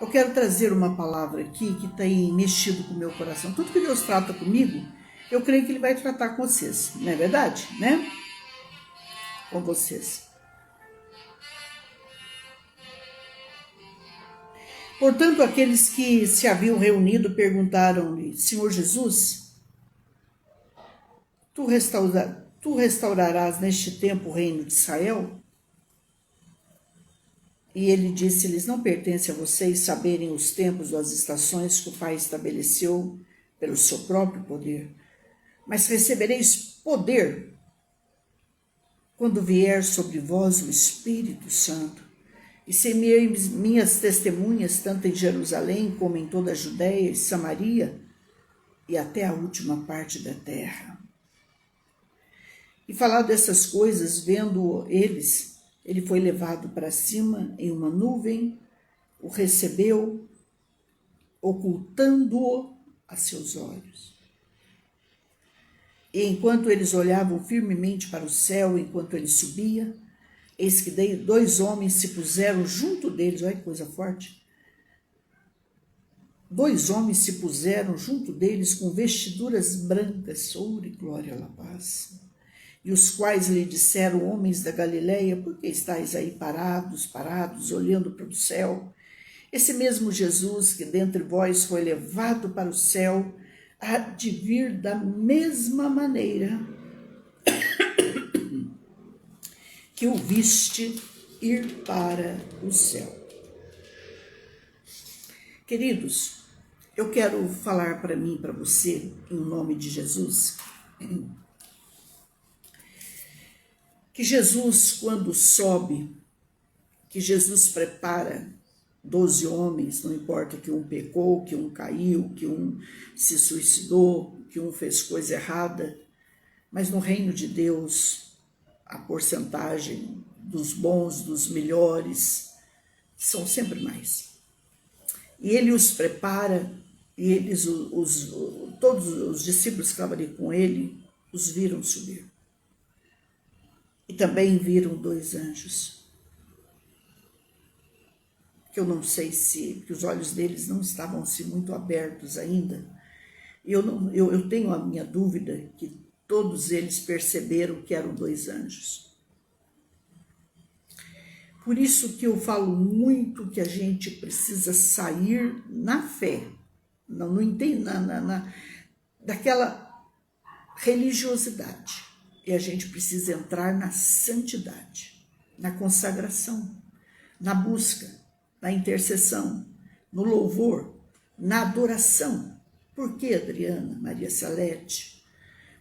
Eu quero trazer uma palavra aqui que tem mexido com o meu coração. Tudo que Deus trata comigo, eu creio que Ele vai tratar com vocês. Não é verdade? Né? Com vocês. Portanto, aqueles que se haviam reunido perguntaram-lhe: Senhor Jesus, tu restaurarás neste tempo o reino de Israel? E ele disse-lhes: Não pertence a vocês saberem os tempos ou as estações que o Pai estabeleceu pelo seu próprio poder, mas recebereis poder quando vier sobre vós o Espírito Santo, e sereis minhas testemunhas tanto em Jerusalém como em toda a Judéia e Samaria e até a última parte da terra. E falado essas coisas, vendo eles, ele foi levado para cima em uma nuvem, o recebeu, ocultando-o a seus olhos. E enquanto eles olhavam firmemente para o céu, enquanto ele subia, eis que 2 homens se puseram junto deles. Olha que coisa forte. 2 homens se puseram junto deles com vestiduras brancas, ouro e glória à paz. E os quais lhe disseram: Homens da Galileia, por que estáis aí parados, olhando para o céu? Esse mesmo Jesus que dentre vós foi levado para o céu, há de vir da mesma maneira que o viste ir para o céu. Queridos, eu quero falar para mim, para você, em nome de Jesus, que Jesus, quando sobe, que Jesus prepara 12 homens, não importa que um pecou, que um caiu, que um se suicidou, que um fez coisa errada, mas no reino de Deus, a porcentagem dos bons, dos melhores, são sempre mais. E ele os prepara, e eles, todos os discípulos que estavam ali com ele, os viram subir. E também viram 2 anjos. Que eu não sei que os olhos deles não estavam assim muito abertos ainda. Eu tenho a minha dúvida que todos eles perceberam que eram 2 anjos. Por isso que eu falo muito que a gente precisa sair na fé, não entende, daquela religiosidade. E a gente precisa entrar na santidade, na consagração, na busca, na intercessão, no louvor, na adoração. Por que, Adriana, Maria Salete?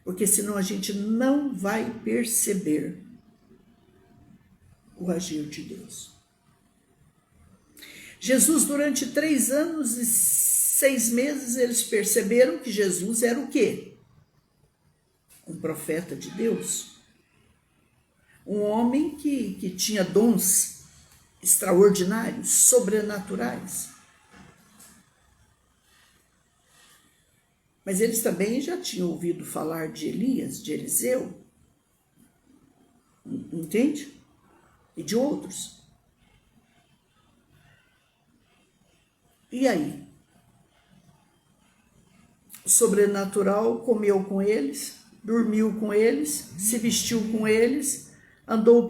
Porque senão a gente não vai perceber o agir de Deus. Jesus, durante 3 anos e 6 meses, eles perceberam que Jesus era o quê? Um profeta de Deus, um homem que tinha dons extraordinários, sobrenaturais. Mas eles também já tinham ouvido falar de Elias, de Eliseu, entende? E de outros. E aí? O sobrenatural comeu com eles, dormiu com eles, se vestiu com eles, andou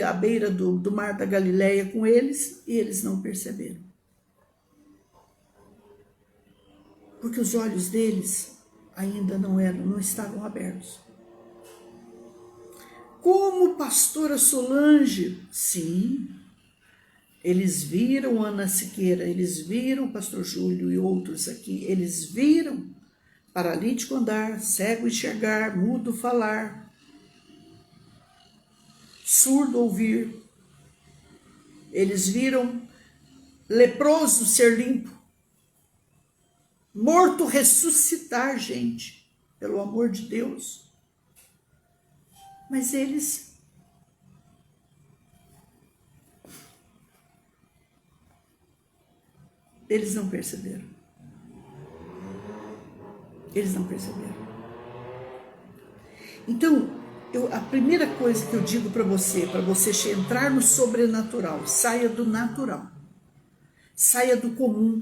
à beira do mar da Galileia com eles, e eles não perceberam. Porque os olhos deles ainda não estavam abertos. Como pastora Solange, sim, eles viram Ana Siqueira, eles viram o pastor Júlio e outros aqui, eles viram paralítico andar, cego enxergar, mudo falar, surdo ouvir. Eles viram leproso ser limpo, morto ressuscitar, gente, pelo amor de Deus. Mas eles não perceberam. Eles não perceberam. Então, a primeira coisa que eu digo para você entrar no sobrenatural, saia do natural. Saia do comum.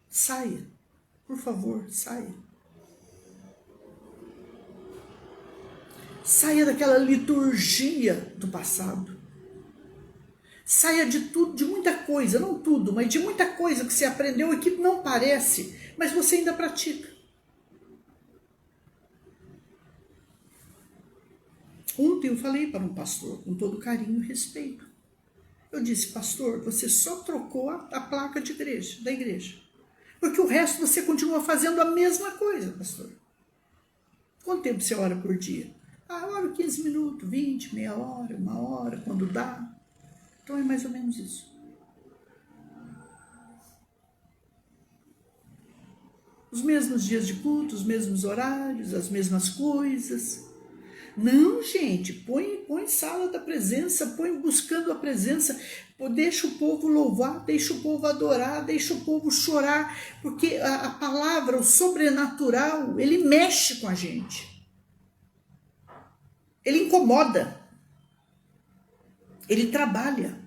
Saia. Por favor, saia. Saia daquela liturgia do passado. Saia de tudo, de muita coisa, não tudo, mas de muita coisa que você aprendeu e que não parece, mas você ainda pratica. Ontem eu falei para um pastor, com todo carinho e respeito. Eu disse, pastor, você só trocou a placa de igreja, da igreja. Porque o resto você continua fazendo a mesma coisa, pastor. Quanto tempo você ora por dia? Ah, eu oro 15 minutos, 20, meia hora, 1 hora, quando dá. Então é mais ou menos isso. Os mesmos dias de culto, os mesmos horários, as mesmas coisas. Não, gente, põe sala da presença, põe buscando a presença, deixa o povo louvar, deixa o povo adorar, deixa o povo chorar, porque a palavra, o sobrenatural, ele mexe com a gente. Ele incomoda, ele trabalha,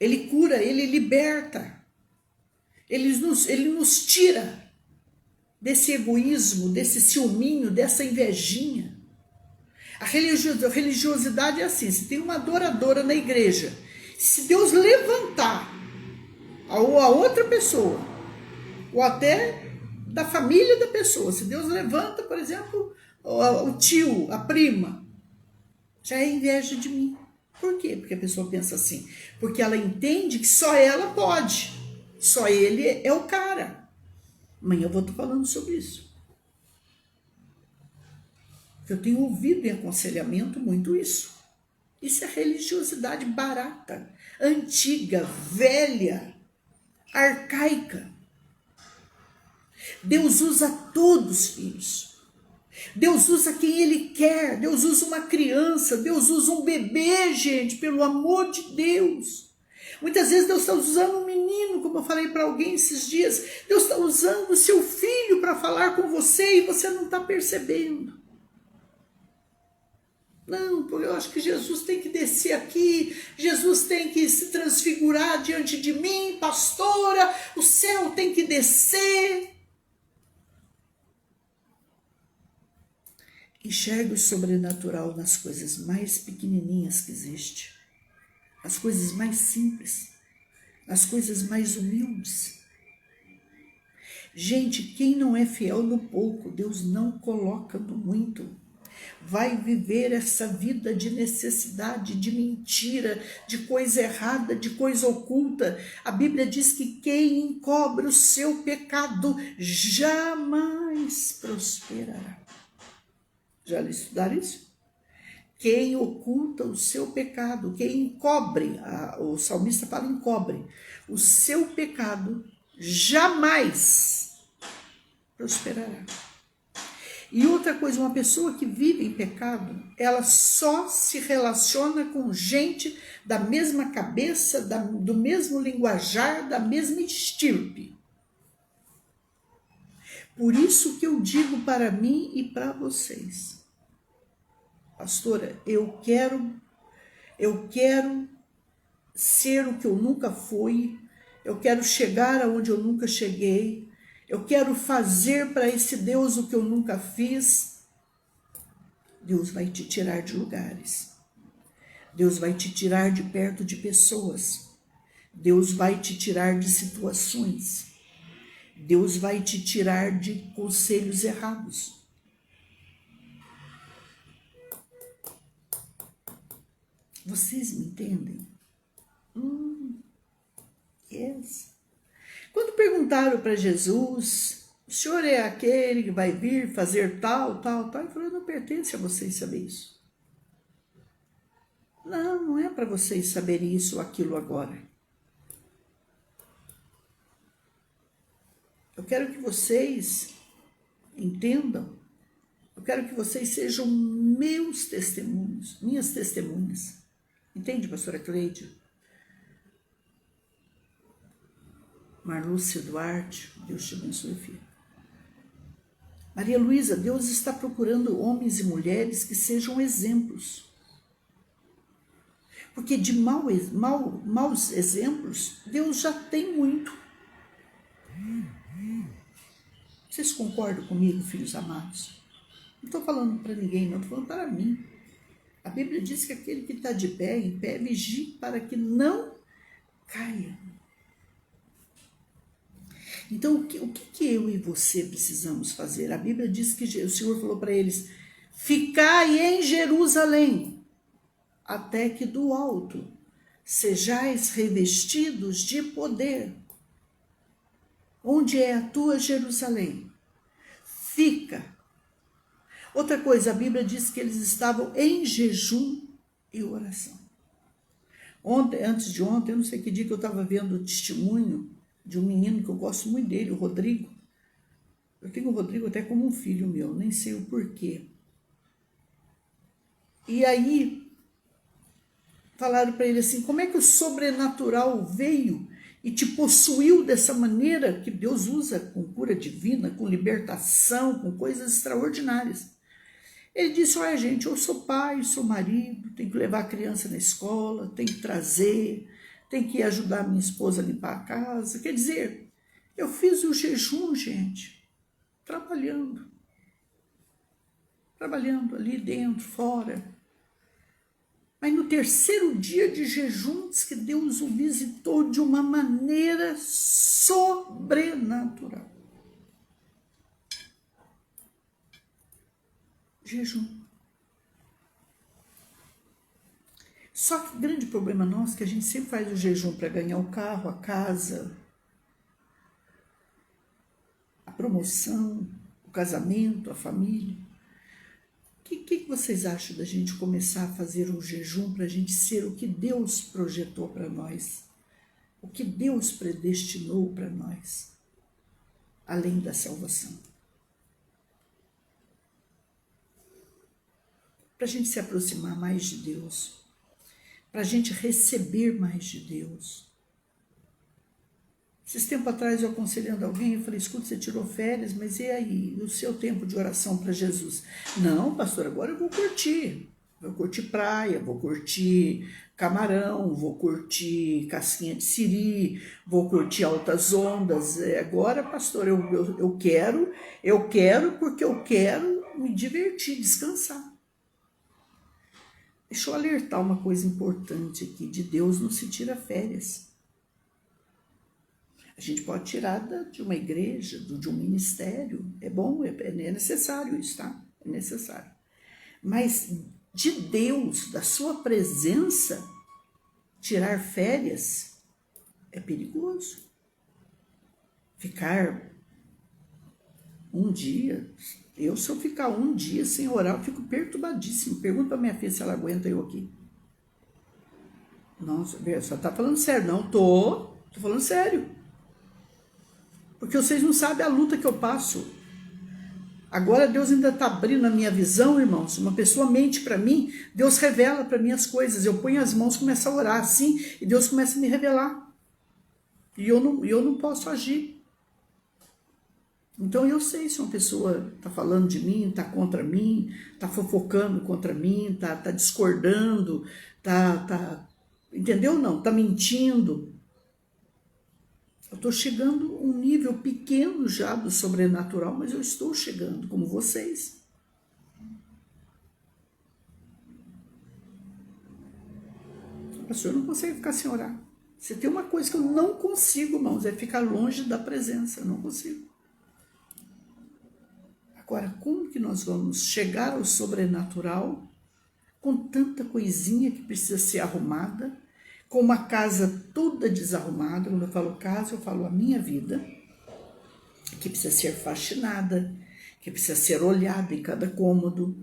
ele cura, ele liberta, ele nos tira desse egoísmo, desse ciúminho, dessa invejinha. A religiosidade é assim, se tem uma adoradora na igreja, se Deus levantar a outra pessoa, ou até da família da pessoa, se Deus levanta, por exemplo, o tio, a prima, já é inveja de mim. Por quê? Porque a pessoa pensa assim, porque ela entende que só ela pode, só ele é o cara. Amanhã eu vou estar falando sobre isso. Eu tenho ouvido em aconselhamento muito isso. Isso é religiosidade barata, antiga, velha, arcaica. Deus usa todos, filhos. Deus usa quem Ele quer. Deus usa uma criança. Deus usa um bebê, gente, pelo amor de Deus. Muitas vezes Deus está usando um menino, como eu falei para alguém esses dias. Deus está usando o seu filho para falar com você e você não está percebendo. Não, porque eu acho que Jesus tem que descer aqui, Jesus tem que se transfigurar diante de mim, pastora, o céu tem que descer. Enxergue o sobrenatural nas coisas mais pequenininhas que existe, nas coisas mais simples, nas coisas mais humildes. Gente, quem não é fiel no pouco, Deus não coloca no muito. Vai viver essa vida de necessidade, de mentira, de coisa errada, de coisa oculta. A Bíblia diz que quem encobre o seu pecado jamais prosperará. Já estudaram isso? Quem oculta o seu pecado, quem encobre, o salmista fala encobre, o seu pecado jamais prosperará. E outra coisa, uma pessoa que vive em pecado, ela só se relaciona com gente da mesma cabeça, do mesmo linguajar, da mesma estirpe. Por isso que eu digo para mim e para vocês, pastora, eu quero ser o que eu nunca fui, eu quero chegar aonde eu nunca cheguei, eu quero fazer para esse Deus o que eu nunca fiz. Deus vai te tirar de lugares. Deus vai te tirar de perto de pessoas. Deus vai te tirar de situações. Deus vai te tirar de conselhos errados. Vocês me entendem? Yes. Quando perguntaram para Jesus, o senhor é aquele que vai vir fazer tal, tal, tal, ele falou, não pertence a vocês saber isso. Não é para vocês saberem isso ou aquilo agora. Eu quero que vocês entendam, eu quero que vocês sejam meus testemunhos, minhas testemunhas. Entende, pastora Cleide? Marlúcia Duarte, Deus te abençoe, filho. Maria Luísa, Deus está procurando homens e mulheres que sejam exemplos. Porque de maus exemplos, Deus já tem muito. Vocês concordam comigo, filhos amados? Não estou falando para ninguém, não, estou falando para mim. A Bíblia diz que aquele que está de pé, em pé, vigie para que não caia. Então, o que eu e você precisamos fazer? A Bíblia diz que o Senhor falou para eles: ficai em Jerusalém, até que do alto sejais revestidos de poder. Onde é a tua Jerusalém? Fica. Outra coisa, a Bíblia diz que eles estavam em jejum e oração. Antes de ontem, eu não sei que dia que eu estava vendo o testemunho de um menino que eu gosto muito dele, o Rodrigo. Eu tenho o Rodrigo até como um filho meu, nem sei o porquê. E aí, falaram para ele assim: como é que o sobrenatural veio e te possuiu dessa maneira que Deus usa com cura divina, com libertação, com coisas extraordinárias? Ele disse: olha, gente, eu sou pai, sou marido, tenho que levar a criança na escola, tenho que trazer, tenho que ajudar minha esposa a limpar a casa. Quer dizer, eu fiz o jejum, gente, trabalhando ali dentro, fora. Mas no terceiro dia de jejum, diz que Deus o visitou de uma maneira sobrenatural. Jejum. Só que o grande problema nosso é que a gente sempre faz o jejum para ganhar o carro, a casa, a promoção, o casamento, a família. O que vocês acham da gente começar a fazer um jejum para a gente ser o que Deus projetou para nós? O que Deus predestinou para nós, além da salvação? Para a gente se aproximar mais de Deus, para a gente receber mais de Deus. Esses tempos atrás, eu aconselhando alguém, eu falei: escuta, você tirou férias, mas e aí, o seu tempo de oração para Jesus? Não, pastor, agora eu vou curtir praia, vou curtir camarão, vou curtir casquinha de siri, vou curtir altas ondas. Agora, pastor, eu quero porque eu quero me divertir, descansar. Deixa eu alertar uma coisa importante aqui: de Deus não se tira férias. A gente pode tirar de uma igreja, de um ministério, é bom, é necessário isso, tá? É necessário. Mas de Deus, da sua presença, tirar férias é perigoso. Ficar um dia, se eu ficar um dia sem orar, eu fico perturbadíssimo. Pergunta pra minha filha se ela aguenta eu aqui. Nossa, só tá falando sério. Não, tô falando sério. Porque vocês não sabem a luta que eu passo. Agora Deus ainda está abrindo a minha visão, irmãos. Uma pessoa mente para mim, Deus revela para mim as coisas. Eu ponho as mãos, começo a orar assim, e Deus começa a me revelar. E eu não posso agir. Então eu sei se uma pessoa está falando de mim, está contra mim, está fofocando contra mim, está discordando, entendeu? Não, está mentindo. Eu estou chegando a um nível pequeno já do sobrenatural, mas eu estou chegando, como vocês. Pastor, eu não consigo ficar sem orar. Se tem uma coisa que eu não consigo, irmãos, é ficar longe da presença. Eu não consigo. Agora, como que nós vamos chegar ao sobrenatural com tanta coisinha que precisa ser arrumada, com uma casa toda desarrumada? Quando eu falo casa, eu falo a minha vida, que precisa ser faxinada, que precisa ser olhada em cada cômodo,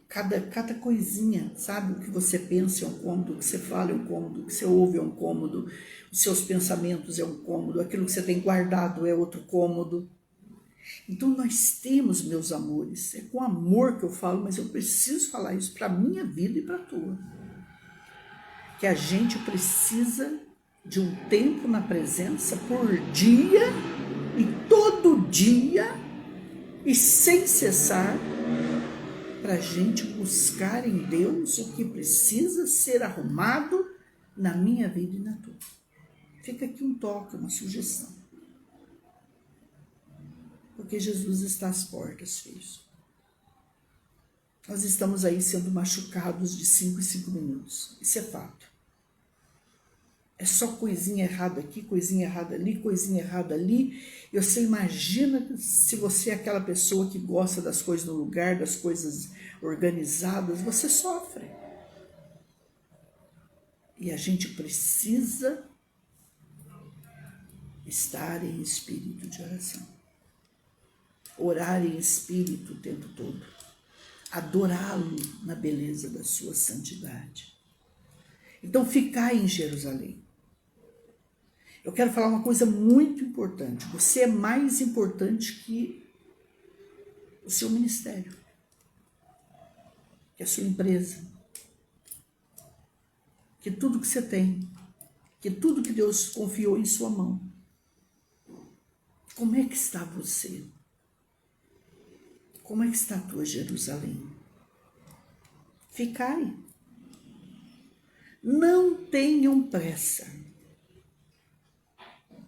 cada coisinha, sabe? O que você pensa é um cômodo, o que você fala é um cômodo, o que você ouve é um cômodo, os seus pensamentos é um cômodo, aquilo que você tem guardado é outro cômodo. Então nós temos, meus amores, é com amor que eu falo, mas eu preciso falar isso para a minha vida e para a tua, que a gente precisa de um tempo na presença por dia, e todo dia, e sem cessar, para a gente buscar em Deus o que precisa ser arrumado na minha vida e na tua. Fica aqui um toque, uma sugestão. Porque Jesus está às portas, filhos. Nós estamos aí sendo machucados de 5 em 5 minutos. Isso é fato. É só coisinha errada aqui, coisinha errada ali, coisinha errada ali. E você imagina se você é aquela pessoa que gosta das coisas no lugar, das coisas organizadas, você sofre. E a gente precisa estar em espírito de oração. Orar em espírito o tempo todo. Adorá-lo na beleza da sua santidade. Então, ficar em Jerusalém. Eu quero falar uma coisa muito importante. Você é mais importante que o seu ministério, que a sua empresa, que tudo que você tem, que tudo que Deus confiou em sua mão. Como é que está você? Como é que está a tua Jerusalém? Ficai. Não tenham pressa.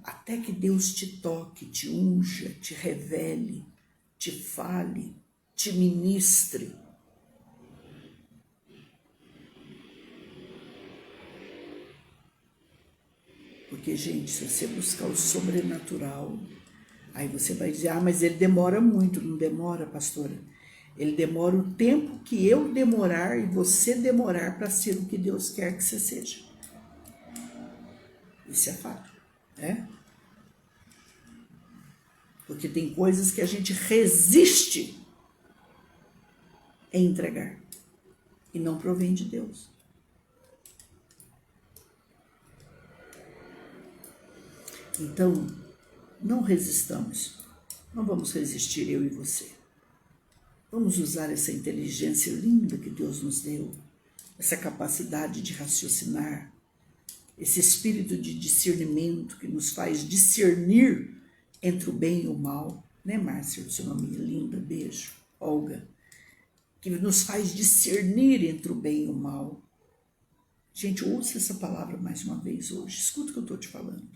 Até que Deus te toque, te unja, te revele, te fale, te ministre. Porque, gente, se você buscar o sobrenatural, aí você vai dizer, mas ele demora muito. Não demora, pastora. Ele demora o tempo que eu demorar e você demorar para ser o que Deus quer que você seja. Isso é fato, né? Porque tem coisas que a gente resiste em entregar e não provém de Deus. Então, não resistamos. Não vamos resistir, eu e você. Vamos usar essa inteligência linda que Deus nos deu, essa capacidade de raciocinar, esse espírito de discernimento que nos faz discernir entre o bem e o mal. Né, Márcia? Seu nome é linda, beijo. Olga. Que nos faz discernir entre o bem e o mal. Gente, ouça essa palavra mais uma vez hoje. Escuta o que eu estou te falando.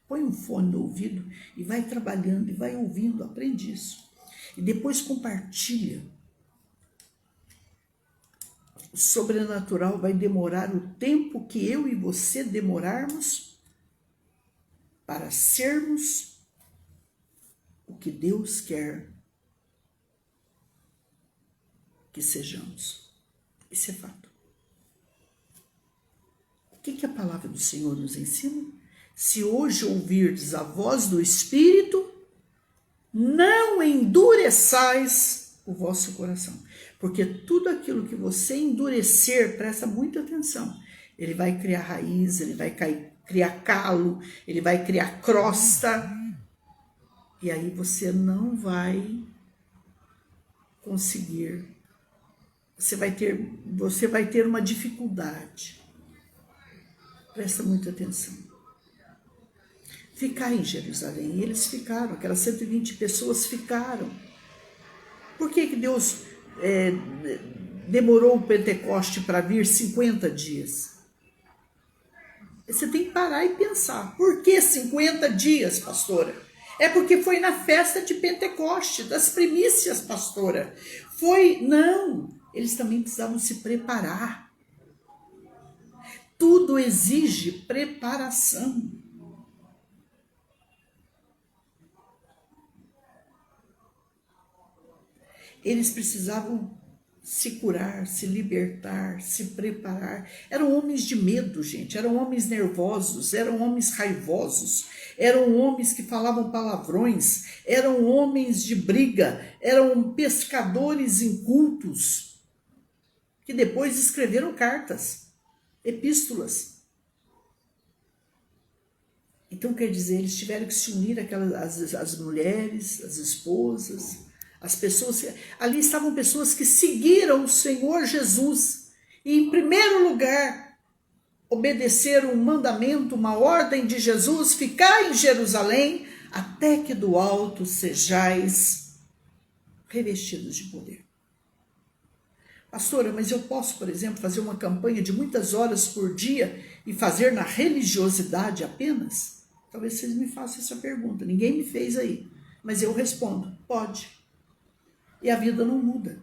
Põe um fone no ouvido e vai trabalhando e vai ouvindo, aprende isso. E depois compartilha. O sobrenatural vai demorar o tempo que eu e você demorarmos para sermos o que Deus quer que sejamos. Isso é fato. O que a palavra do Senhor nos ensina? Se hoje ouvirdes a voz do Espírito, não endureçais o vosso coração. Porque tudo aquilo que você endurecer, presta muita atenção, ele vai criar raiz, ele vai criar calo, ele vai criar crosta. E aí você não vai conseguir, você vai ter uma dificuldade. Presta muita atenção. Ficar em Jerusalém. E eles ficaram, aquelas 120 pessoas ficaram. Por que Deus demorou o Pentecoste para vir 50 dias? Você tem que parar e pensar. Por que 50 dias, pastora? É porque foi na festa de Pentecoste, das primícias, pastora. Não, eles também precisavam se preparar. Tudo exige preparação. Eles precisavam se curar, se libertar, se preparar. Eram homens de medo, gente. Eram homens nervosos, eram homens raivosos, eram homens que falavam palavrões, eram homens de briga, eram pescadores incultos, que depois escreveram cartas, epístolas. Então, quer dizer, eles tiveram que se unir, as mulheres, as esposas, as pessoas. Ali estavam pessoas que seguiram o Senhor Jesus e, em primeiro lugar, obedeceram um mandamento, uma ordem de Jesus: ficar em Jerusalém até que do alto sejais revestidos de poder. Pastora, mas eu posso, por exemplo, fazer uma campanha de muitas horas por dia e fazer na religiosidade apenas? Talvez vocês me façam essa pergunta. Ninguém me fez aí, mas eu respondo, pode. E a vida não muda.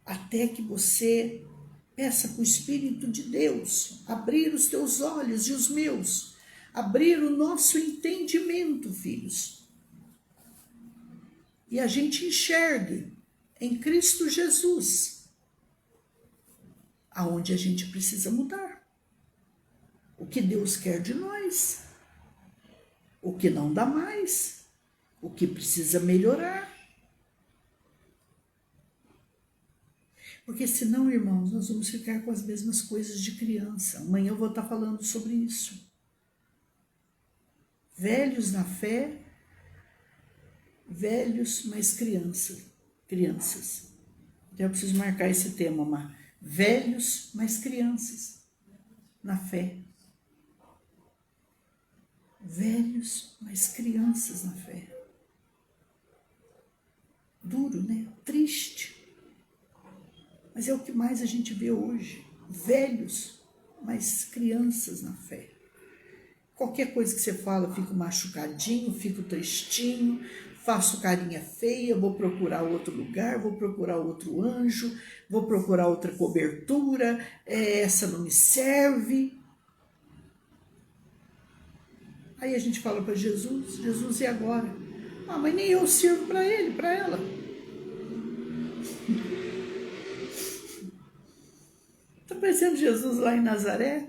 Até que você peça para o Espírito de Deus abrir os teus olhos e os meus, abrir o nosso entendimento, filhos. E a gente enxergue em Cristo Jesus aonde a gente precisa mudar. O que Deus quer de nós, o que não dá mais, o que precisa melhorar. Porque senão, irmãos, nós vamos ficar com as mesmas coisas de criança. Amanhã eu vou estar falando sobre isso. Velhos na fé, velhos mais crianças. Então eu preciso marcar esse tema, Mar. Velhos mais crianças na fé. Velhos mais crianças na fé. Duro, né? Triste. Mas é o que mais a gente vê hoje. Velhos, mas crianças na fé. Qualquer coisa que você fala, eu fico machucadinho, fico tristinho, faço carinha feia, vou procurar outro lugar, vou procurar outro anjo, vou procurar outra cobertura, essa não me serve. Aí a gente fala para Jesus, Jesus, e agora? Ah, mas nem eu sirvo para ele, para ela. Está parecendo Jesus lá em Nazaré,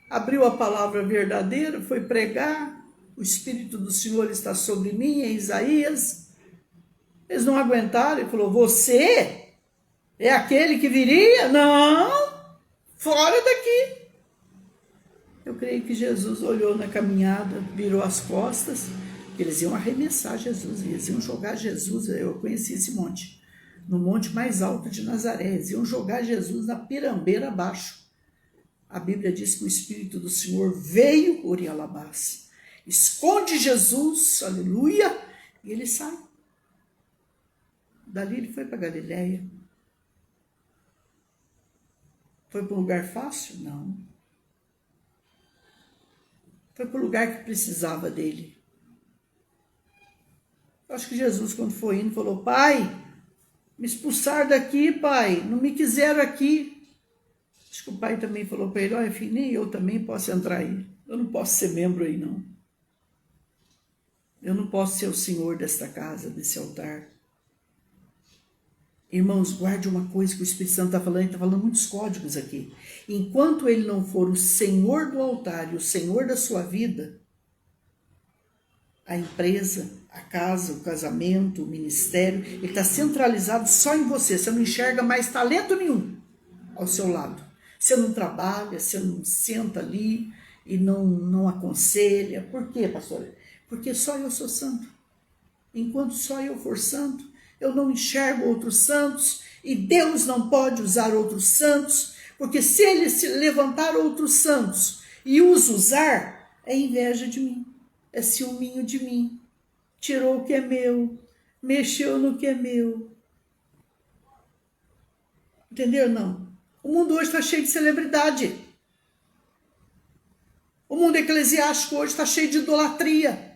abriu a palavra verdadeira, foi pregar, o Espírito do Senhor está sobre mim, em Isaías. Eles não aguentaram, ele falou, você é aquele que viria? Não, fora daqui. Eu creio que Jesus olhou na caminhada, virou as costas, que eles iam arremessar Jesus, eles iam jogar Jesus, eu conheci esse monte. No monte mais alto de Nazaré, eles iam jogar Jesus na pirambeira abaixo. A Bíblia diz que o Espírito do Senhor veio, Urialabás, esconde Jesus, aleluia, e ele sai. Dali ele foi para Galileia. Foi para um lugar fácil? Não. Foi para o lugar que precisava dele. Eu acho que Jesus, quando foi indo, falou, Pai, me expulsaram daqui, Pai, não me quiseram aqui. Acho que o pai também falou para ele, olha filho, nem eu também posso entrar aí. Eu não posso ser membro aí não. Eu não posso ser o senhor desta casa, desse altar. Irmãos, guarde uma coisa que o Espírito Santo está falando, ele está falando muitos códigos aqui. Enquanto ele não for o senhor do altar e o senhor da sua vida, a empresa, a casa, o casamento, o ministério, ele está centralizado só em você. Você não enxerga mais talento nenhum ao seu lado. Você não trabalha, você não senta ali e não aconselha. Por quê, pastor? Porque só eu sou santo. Enquanto só eu for santo, eu não enxergo outros santos e Deus não pode usar outros santos, porque se ele se levantar outros santos e os usar, é inveja de mim, é ciúminho de mim, tirou o que é meu, mexeu no que é meu. Entendeu? Não. O mundo hoje está cheio de celebridade. O mundo eclesiástico hoje está cheio de idolatria.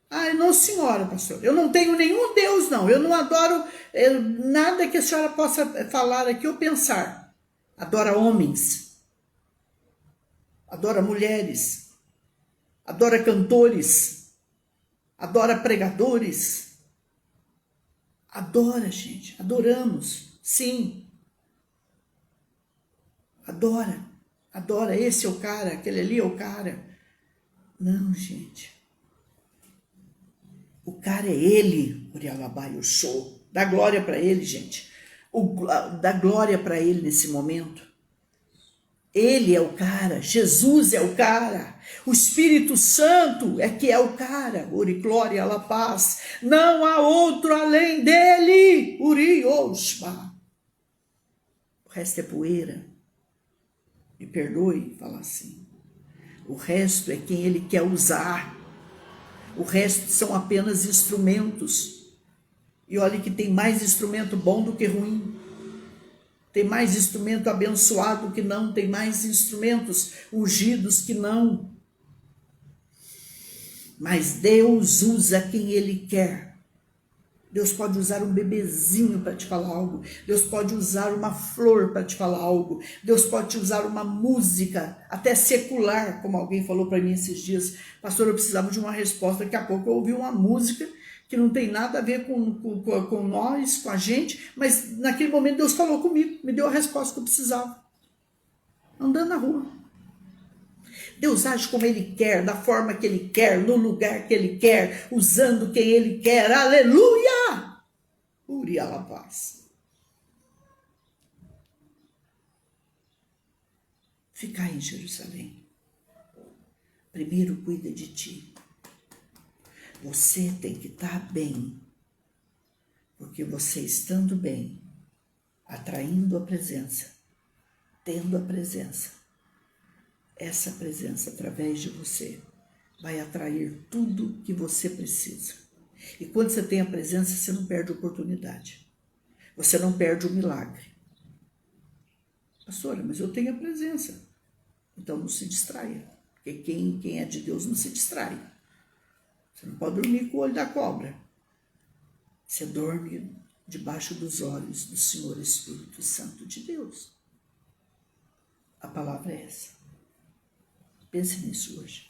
Ah, não, senhora, pastor, eu não tenho nenhum Deus, não. Eu não adoro nada que a senhora possa falar aqui ou pensar. Adora homens. Adora mulheres. Adora cantores. Adora pregadores. Adora, gente. Adoramos. Sim. Adora. Adora. Esse é o cara. Aquele ali é o cara. Não, gente. O cara é ele, Urialabai, o show. Dá glória para ele, gente. Dá glória para ele nesse momento. Ele é o cara, Jesus é o cara, o Espírito Santo é que é o cara. Uri, glória, la paz. Não há outro além dele. Uri, oxba. O resto é poeira. Me perdoe falar assim. O resto é quem ele quer usar. O resto são apenas instrumentos. E olhe que tem mais instrumento bom do que ruim. Tem mais instrumento abençoado que não. Tem mais instrumentos ungidos que não. Mas Deus usa quem Ele quer. Deus pode usar um bebezinho para te falar algo. Deus pode usar uma flor para te falar algo. Deus pode te usar uma música, até secular, como alguém falou para mim esses dias. Pastor, eu precisava de uma resposta. Daqui a pouco eu ouvi uma música que não tem nada a ver com nós, com a gente, mas naquele momento Deus falou comigo, me deu a resposta que eu precisava. Andando na rua. Deus age como Ele quer, da forma que Ele quer, no lugar que Ele quer, usando quem Ele quer. Aleluia! Uri a paz. Fica em Jerusalém. Primeiro cuida de ti. Você tem que estar bem. Porque você estando bem, atraindo a presença, tendo a presença, essa presença através de você vai atrair tudo que você precisa. E quando você tem a presença, você não perde a oportunidade. Você não perde o milagre. Pastora, mas eu tenho a presença. Então não se distraia. Porque quem é de Deus não se distrai. Você não pode dormir com o olho da cobra. Você dorme debaixo dos olhos do Senhor Espírito Santo de Deus. A palavra é essa. Pense nisso hoje.